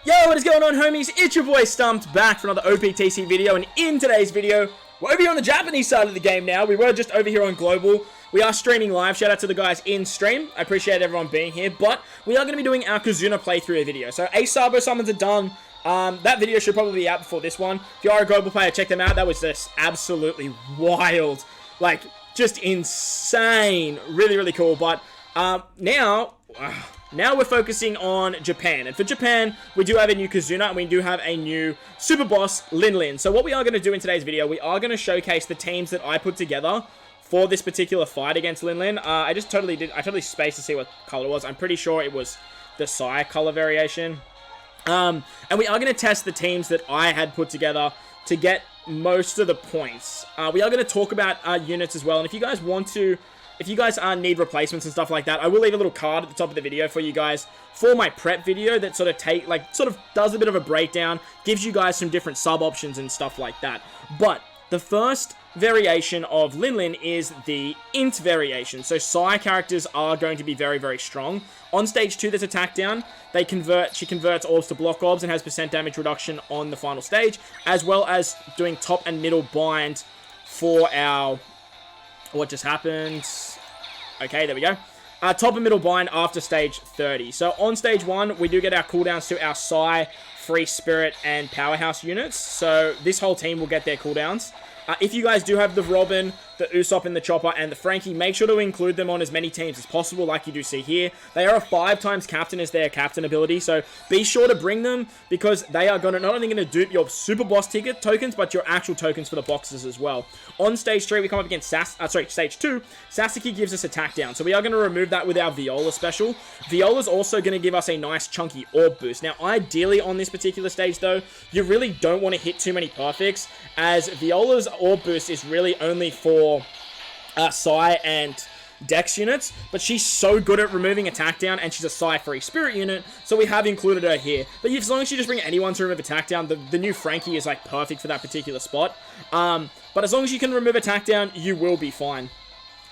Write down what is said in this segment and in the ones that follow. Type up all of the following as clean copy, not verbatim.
Yo, what is going on, homies? It's your boy StumpD back for another OPTC video, and in today's video, we're over here on the Japanese side of the game now. We were just over here on Global. We are streaming live. Shout out to the guys in stream. I appreciate everyone being here, but we are going to be doing our Kizuna playthrough video. So, Sabo summons are done. That video should probably be out before this one. If you are a Global player, check them out. That was just absolutely wild. Like, just insane. Really, really cool. But, now we're focusing on Japan, and for Japan, we do have a new Kizuna, and we do have a new SuperBoss, Lin. So what we are going to do in today's video, we are going to showcase the teams that I put together for this particular fight against Lin. I totally spaced to see what color it was. I'm pretty sure it was the Sai color variation. And we are going to test the teams that I had put together to get most of the points. We are going to talk about units as well, and if you guys want to... If you guys need replacements and stuff like that, I will leave a little card at the top of the video for you guys for my prep video that sort of does a bit of a breakdown, gives you guys some different sub options and stuff like that. But the first variation of Lin is the INT variation. So Sai characters are going to be very, very strong. On stage 2, there's attack down. She converts orbs to block orbs and has % damage reduction on the final stage, as well as doing top and middle bind for our... What just happened? Okay, there we go. Top and middle bind after stage 30. So on stage 1, we do get our cooldowns to our Sai, Free Spirit, and Powerhouse units. So this whole team will get their cooldowns. If you guys do have the Robin, the Usopp and the Chopper, and the Frankie, make sure to include them on as many teams as possible, like you do see here. They are a 5x captain as their captain ability, so be sure to bring them, because they are not only going to dupe your Super Boss ticket tokens, but your actual tokens for the boxes as well. On stage 3, we come up against stage 2, Sasuke gives us attack down, so we are going to remove that with our Viola special. Viola's also going to give us a nice chunky orb boost. Now, ideally on this particular stage, though, you really don't want to hit too many perfects, as Viola's orb boost is really only for Sai and Dex units, but she's so good at removing attack down, and she's a Sai Free Spirit unit, so we have included her here. But as long as you just bring anyone to remove attack down, the new Frankie is like perfect for that particular spot. But as long as you can remove attack down, you will be fine.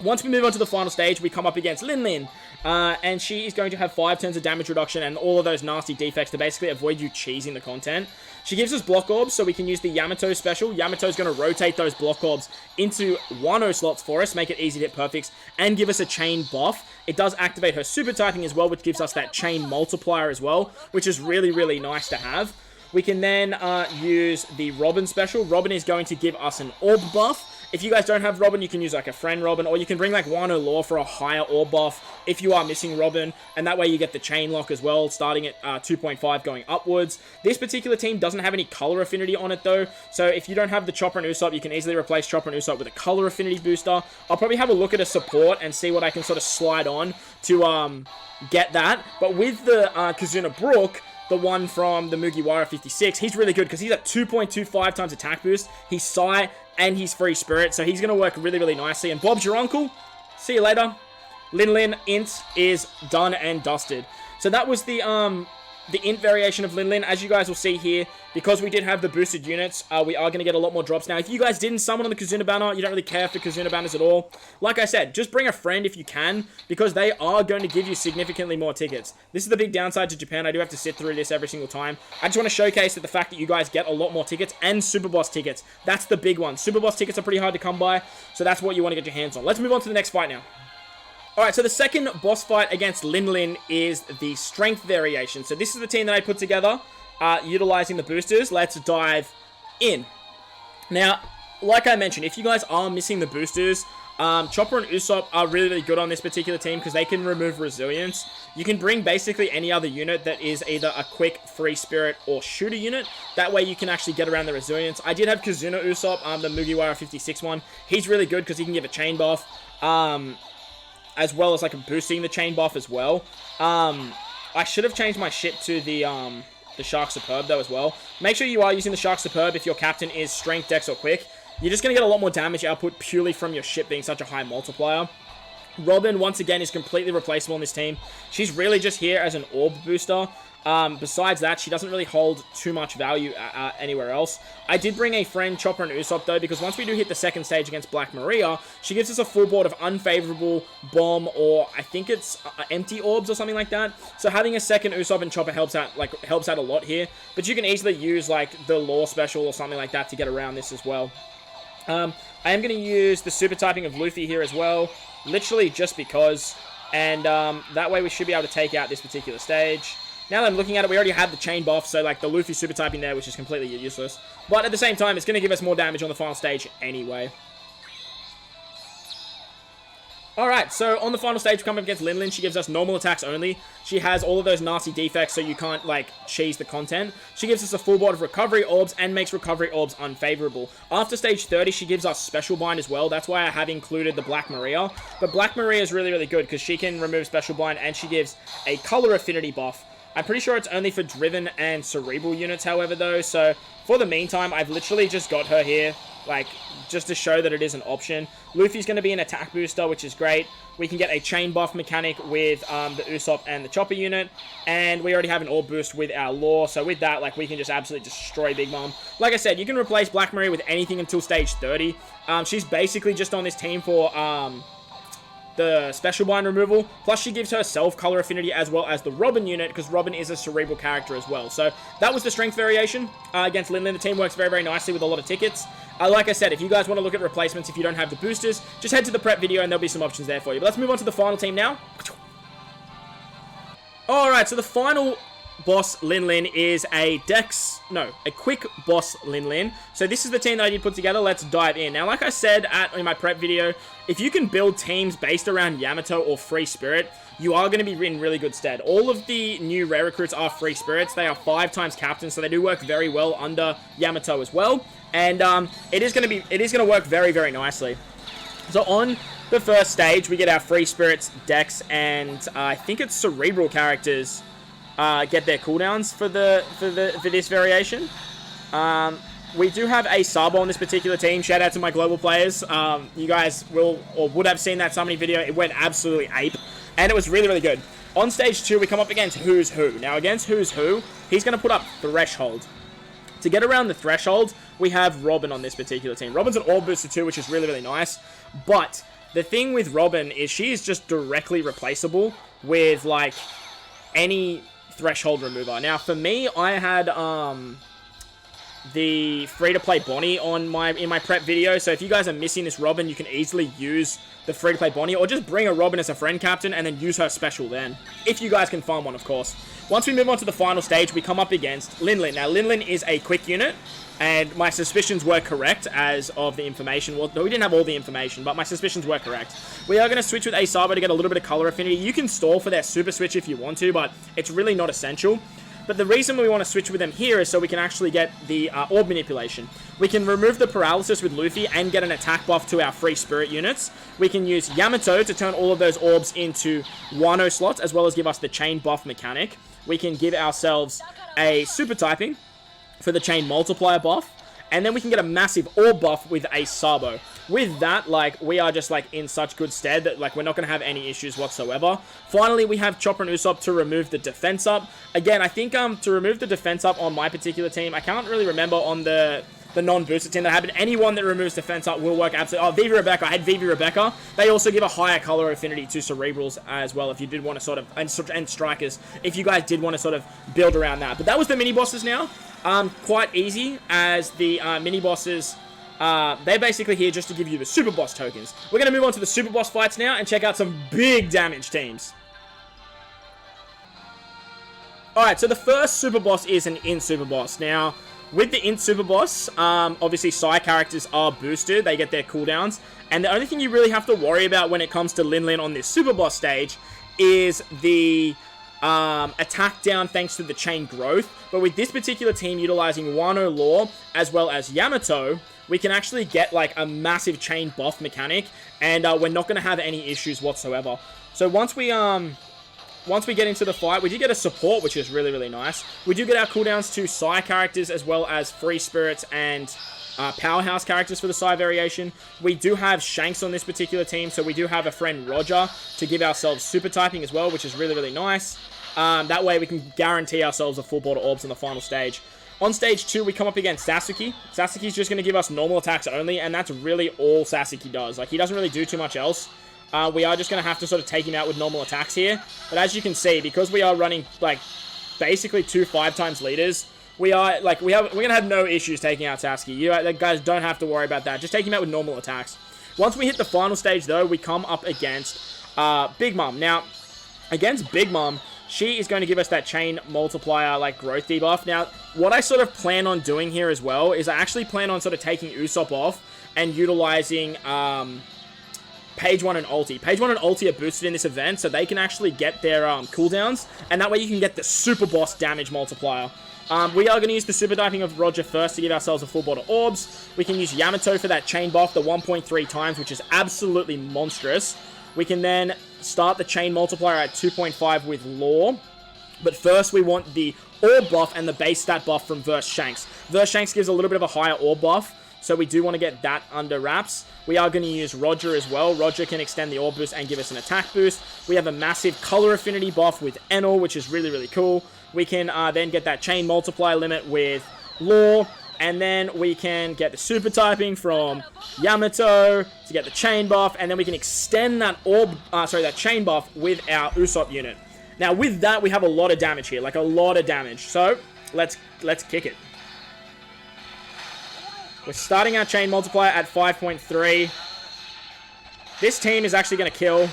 Once we move on to the final stage, we come up against Lin. And she is going to have 5 turns of damage reduction and all of those nasty defects to basically avoid you cheesing the content. She gives us block orbs, so we can use the Yamato special. Yamato's going to rotate those block orbs into 1-0 slots for us, make it easy to hit perfects, and give us a chain buff. It does activate her super typing as well, which gives us that chain multiplier as well, which is really, really nice to have. We can then use the Robin special. Robin is going to give us an orb buff. If you guys don't have Robin, you can use like a friend Robin, or you can bring like Wano Law for a higher orb buff if you are missing Robin, and that way you get the chain lock as well, starting at 2.5 going upwards. This particular team doesn't have any color affinity on it though, so if you don't have the Chopper and Usopp, you can easily replace Chopper and Usopp with a color affinity booster. I'll probably have a look at a support and see what I can sort of slide on to get that, but with the Kizuna Brook, the one from the Mugiwara 56, he's really good because he's at 2.25 times attack boost. He's Sai and he's Free Spirit, so he's going to work really, really nicely. And Bob's your uncle. See you later. Lin Int is done and dusted. So that was the Int variation of Lin. As you guys will see here, because we did have the boosted units, we are going to get a lot more drops. Now, if you guys didn't summon on the Kizuna banner, you don't really care for Kizuna banners at all. Like I said, just bring a friend if you can, because they are going to give you significantly more tickets. This is the big downside to Japan. I do have to sit through this every single time. I just want to showcase that the fact that you guys get a lot more tickets and SuperBoss tickets. That's the big one. SuperBoss tickets are pretty hard to come by, so that's what you want to get your hands on. Let's move on to the next fight now. Alright, so the second boss fight against Lin is the Strength variation. So this is the team that I put together, utilizing the boosters. Let's dive in. Now, like I mentioned, if you guys are missing the boosters, Chopper and Usopp are really, really good on this particular team because they can remove resilience. You can bring basically any other unit that is either a quick, Free Spirit, or shooter unit. That way you can actually get around the resilience. I did have Kizuna Usopp, the Mugiwara 56 one. He's really good because he can give a chain buff. As well as like boosting the chain buff as well. I should have changed my ship to the Shark Superb though as well. Make sure you are using the Shark Superb if your captain is Strength, Dex, or Quick. You're just going to get a lot more damage output purely from your ship being such a high multiplier. Robin, once again, is completely replaceable in this team. She's really just here as an orb booster. Besides that, she doesn't really hold too much value anywhere else. I did bring a friend, Chopper and Usopp, though, because once we do hit the second stage against Black Maria, she gives us a full board of unfavorable bomb, or I think it's empty orbs or something like that. So having a second Usopp and Chopper helps out a lot here. But you can easily use like the Law Special or something like that to get around this as well. I am going to use the super typing of Luffy here as well, literally just because, and that way we should be able to take out this particular stage. Now that I'm looking at it, we already have the chain buff, so like the Luffy super typing there, which is completely useless. But at the same time, it's going to give us more damage on the final stage anyway. Alright, so on the final stage, we come up against Lin. She gives us normal attacks only. She has all of those nasty defects, so you can't, like, cheese the content. She gives us a full board of recovery orbs and makes recovery orbs unfavorable. After stage 30, she gives us special bind as well. That's why I have included the Black Maria. But Black Maria is really, really good because she can remove special bind and she gives a color affinity buff. I'm pretty sure it's only for driven and cerebral units, however, though. So for the meantime, I've literally just got her here, like, just to show that it is an option. Luffy's going to be an attack booster, which is great. We can get a chain buff mechanic with the Usopp and the Chopper unit. And we already have an orb boost with our Law. So with that, like, we can just absolutely destroy Big Mom. Like I said, you can replace Black Maria with anything until stage 30. She's basically just on this team for the special bind removal, plus she gives herself color affinity as well as the Robin unit, because Robin is a cerebral character as well. So that was the strength variation against Lin. The team works very, very nicely with a lot of tickets. Like I said, if you guys want to look at replacements, if you don't have the boosters, just head to the prep video and there'll be some options there for you. But let's move on to the final team now. Alright, so the final boss Lin is a quick boss Lin. So this is the team that I did put together. Let's dive in. Now, like I said in my prep video, if you can build teams based around Yamato or Free Spirit, you are going to be in really good stead. All of the new rare recruits are Free Spirits. They are 5 times captains, so they do work very well under Yamato as well. And it is going to work very, very nicely. So on the first stage, we get our Free Spirits, Dex, and I think it's Cerebral characters get their cooldowns for this variation. We do have a Sabo on this particular team. Shout out to my global players. You guys will or would have seen that Summoning video. It went absolutely ape, and it was really, really good. On stage 2, we come up against Who's Who. Now, against Who's Who, he's going to put up Threshold. To get around the Threshold, we have Robin on this particular team. Robin's an Orb Booster too, which is really, really nice. But the thing with Robin is she is just directly replaceable with, like, any Threshold remover. Now, for me, I had the free-to-play Bonnie in my prep video. So if you guys are missing this Robin, you can easily use the free-to-play Bonnie, or just bring a Robin as a friend captain and then use her special then, if you guys can find one, of course. Once we move on to the final stage, we come up against Lin. Now, Lin is a quick unit, and my suspicions were correct as of the information. Well, we didn't have all the information, but my suspicions were correct. We are going to switch with a Sabo to get a little bit of color affinity. You can stall for their super switch if you want to, but it's really not essential. But the reason we want to switch with them here is so we can actually get the orb manipulation. We can remove the paralysis with Luffy and get an attack buff to our Free Spirit units. We can use Yamato to turn all of those orbs into Wano slots, as well as give us the chain buff mechanic. We can give ourselves a super typing for the chain multiplier buff, and then we can get a massive orb buff with a Sabo. With that, like, we are just, like, in such good stead that, like, we're not going to have any issues whatsoever. Finally, we have Chopper and Usopp to remove the defense up. Again, I think to remove the defense up on my particular team, I can't really remember on the non-boosted team that happened. Anyone that removes defense up will work absolutely. Oh, Vivi Rebecca. I had Vivi Rebecca. They also give a higher color affinity to Cerebrals as well, if you did want to sort of, and Strikers, if you guys did want to sort of build around that. But that was the mini-bosses now. Quite easy, as the mini-bosses, they're basically here just to give you the Super Boss tokens. We're going to move on to the Super Boss fights now and check out some big damage teams. Alright, so the first Super Boss is an INT SuperBoss. Now, with the INT SuperBoss, obviously Psy characters are boosted. They get their cooldowns. And the only thing you really have to worry about when it comes to Lin on this Super Boss stage is the attack down thanks to the chain growth. But with this particular team utilizing Wano Law as well as Yamato, we can actually get like a massive chain buff mechanic, and we're not going to have any issues whatsoever. So once we get into the fight, we do get a support, which is really, really nice. We do get our cooldowns to Psy characters as well as Free Spirits and Powerhouse characters for the Psy variation. We do have Shanks on this particular team, so we do have a friend Roger to give ourselves super typing as well, which is really, really nice. That way we can guarantee ourselves a full border orbs in the final stage. On stage 2, we come up against Sasuke. Sasuke's just going to give us normal attacks only, and that's really all Sasuke does. Like, he doesn't really do too much else. We are just going to have to sort of take him out with normal attacks here. But as you can see, because we are running, like, basically 2 5x leaders, we're going to have no issues taking out Sasuke. You guys don't have to worry about that. Just take him out with normal attacks. Once we hit the final stage, though, we come up against Big Mom. Now, against Big Mom, she is going to give us that chain multiplier, like, growth debuff. Now, what I sort of plan on doing here as well is I actually plan on sort of taking Usopp off and utilizing Page 1 and Ulti. Page 1 and Ulti are boosted in this event, so they can actually get their cooldowns, and that way you can get the Super Boss damage multiplier. We are going to use the super typing of Roger first to give ourselves a full border orbs. We can use Yamato for that chain buff, the 1.3 times, which is absolutely monstrous. We can then start the chain multiplier at 2.5 with Law. But first we want the orb buff and the base stat buff from Verse Shanks. Verse Shanks gives a little bit of a higher orb buff, so we do want to get that under wraps. We are going to use Roger as well. Roger can extend the orb boost and give us an attack boost. We have a massive color affinity buff with Enel, which is really, really cool. We can then get that chain multiplier limit with Law. And then we can get the super typing from Yamato to get the chain buff. And then we can extend that that chain buff with our Usopp unit. Now with that, we have a lot of damage here. Like a lot of damage. So let's kick it. We're starting our chain multiplier at 5.3. This team is actually going to kill.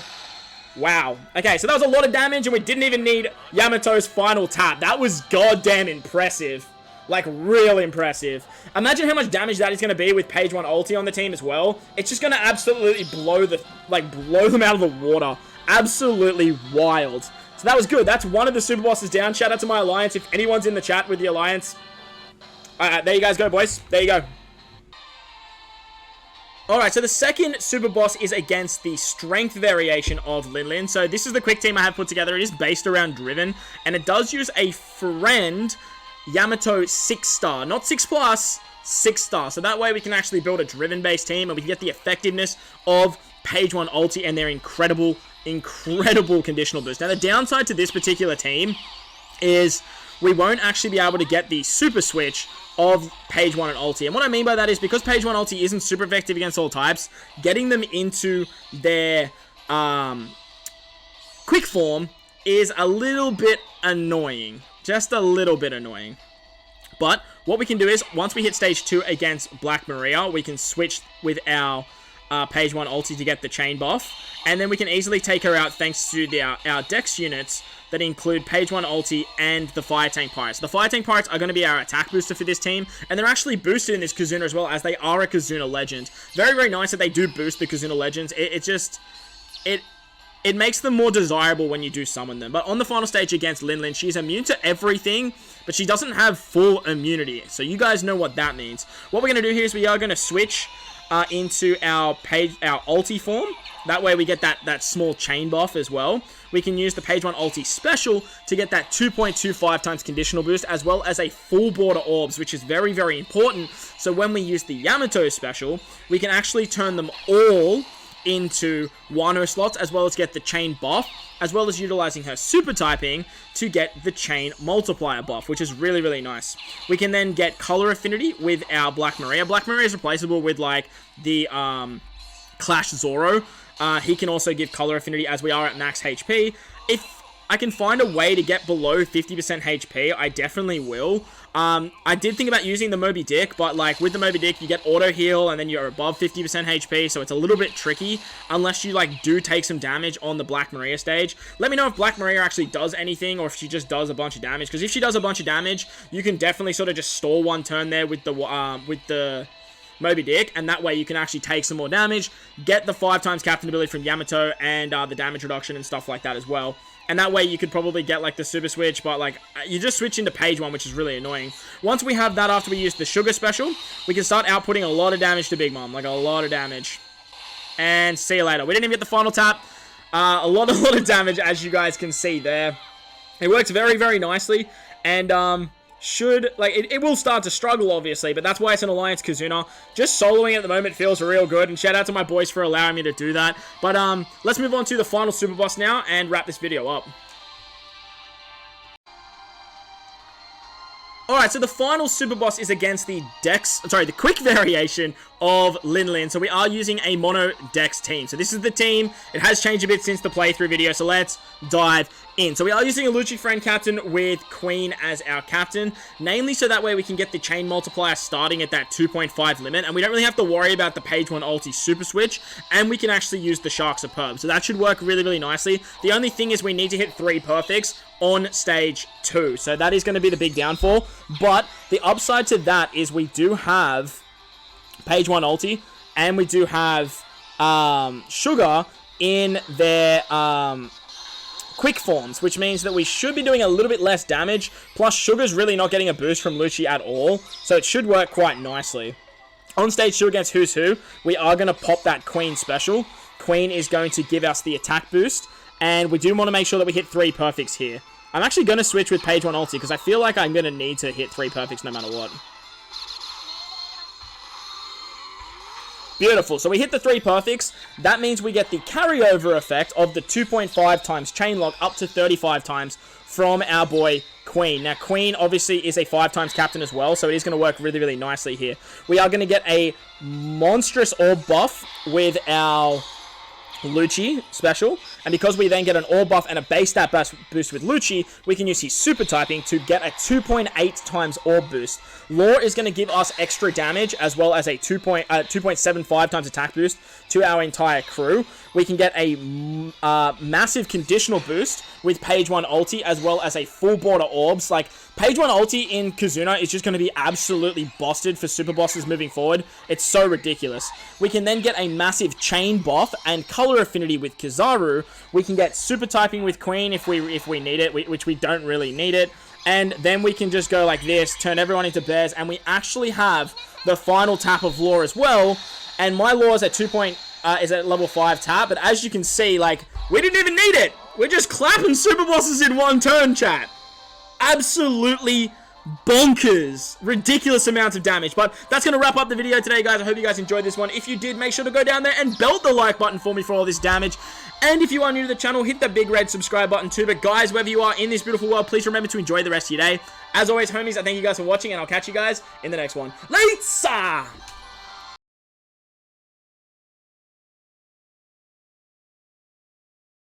Wow. Okay, so that was a lot of damage and we didn't even need Yamato's final tap. That was goddamn impressive. Like, real impressive. Imagine how much damage that is going to be with Page 1 ulti on the team as well. It's just going to absolutely blow them out of the water. Absolutely wild. So that was good. That's one of the super bosses down. Shout out to my alliance. If anyone's in the chat with the alliance. Alright, there you guys go, boys. There you go. Alright, so the second super boss is against the strength variation of Lin. So this is the quick team I have put together. It is based around Driven. And it does use a friend Yamato 6-star. Not 6+, 6-star. So that way we can actually build a Driven-based team and we can get the effectiveness of Page 1 ulti and their incredible conditional boost. Now the downside to this particular team is we won't actually be able to get the super switch of Page 1 and ulti. And what I mean by that is because Page 1 ulti isn't super effective against all types, getting them into their quick form is a little bit annoying. Just a little bit annoying. But what we can do is, once we hit stage 2 against Black Maria, we can switch with our Page 1 ulti to get the chain buff. And then we can easily take her out thanks to our Dex units that include Page 1 ulti and the Fire Tank Pirates. The Fire Tank Pirates are going to be our attack booster for this team. And they're actually boosted in this Kizuna as well, as they are a Kizuna legend. Very, very nice that they do boost the Kizuna legends. It makes them more desirable when you do summon them. But on the final stage against Lin, she's immune to everything, but she doesn't have full immunity. So you guys know what that means. What we're going to do here is we are going to switch into our ulti form. That way we get that small chain buff as well. We can use the Page 1 ulti special to get that 2.25 times conditional boost, as well as a full border orbs, which is very, very important. So when we use the Yamato special, we can actually turn them all into Wano slots, as well as get the chain buff, as well as utilizing her super typing to get the chain multiplier buff, which is really, really nice. We can then get color affinity with our Black Maria. Black Maria is replaceable with like the Clash Zoro. He can also give color affinity as we are at max HP. If I can find a way to get below 50% HP, I definitely will. I did think about using the Moby Dick, but like with the Moby Dick, you get auto heal and then you're above 50% HP, so it's a little bit tricky unless you like do take some damage on the Black Maria stage. Let me know if Black Maria actually does anything or if she just does a bunch of damage, because if she does a bunch of damage, you can definitely sort of just stall one turn there with the Moby Dick, and that way you can actually take some more damage, get the 5 times captain ability from Yamato and the damage reduction and stuff like that as well. And that way you could probably get like the super switch, but like you just switch into Page 1, which is really annoying. Once we have that, after we use the sugar special, we can start outputting a lot of damage to Big Mom, like a lot of damage. And see you later. We didn't even get the final tap. A lot of damage, as you guys can see there. It works very, very nicely, and it will start to struggle, obviously, but that's why it's an Alliance Kizuna. Just soloing at the moment feels real good, and shout out to my boys for allowing me to do that. But let's move on to the final super boss now and wrap this video up. Alright, so the final Super Boss is against the the quick variation of Lin. So we are using a mono Dex team. So this is the team. It has changed a bit since the playthrough video, so let's dive in. So we are using a Lucci friend captain with Queen as our captain, namely so that way we can get the chain multiplier starting at that 2.5 limit, and we don't really have to worry about the page 1 ulti super switch, and we can actually use the Shark Superb. So that should work really, really nicely. The only thing is we need to hit 3 perfects on stage 2. So that is going to be the big downfall, but the upside to that is we do have page 1 ulti, and we do have Sugar in their quick forms, which means that we should be doing a little bit less damage, plus Sugar's really not getting a boost from Lucci at all, so it should work quite nicely. On stage 2 against Who's Who, we are going to pop that Queen special. Queen is going to give us the attack boost, and we do want to make sure that we hit 3 perfects here. I'm actually going to switch with page 1 ulti, because I feel like I'm going to need to hit 3 perfects no matter what. Beautiful. So we hit the 3 perfects. That means we get the carryover effect of the 2.5 times chain lock up to 35 times from our boy Queen. Now, Queen obviously is a 5 times captain as well, so it is going to work really, really nicely here. We are going to get a monstrous orb buff with our Lucci special, and because we then get an orb buff and a base stat boost with Lucci, we can use his super typing to get a 2.8 times orb boost. Lore is going to give us extra damage as well as a 2.75 times attack boost to our entire crew. We can get a massive conditional boost with page 1 ulti as well as a full border orbs. Like, page 1 ulti in Kizuna is just going to be absolutely busted for super bosses moving forward. It's so ridiculous. We can then get a massive chain buff and color affinity with Kizaru. We can get super typing with Queen if we need it, which we don't really need it. And then we can just go like this, turn everyone into bears, and we actually have the final tap of Lore as well. And my Lore is at is at level 5 tap, but as you can see, like, we didn't even need it. We're just clapping super bosses in one turn, chat. Absolutely bonkers. Ridiculous amounts of damage. But that's going to wrap up the video today, guys. I hope you guys enjoyed this one. If you did, make sure to go down there and belt the like button for me for all this damage. And if you are new to the channel, hit the big red subscribe button too. But guys, wherever you are in this beautiful world, please remember to enjoy the rest of your day. As always, homies, I thank you guys for watching, and I'll catch you guys in the next one. Later!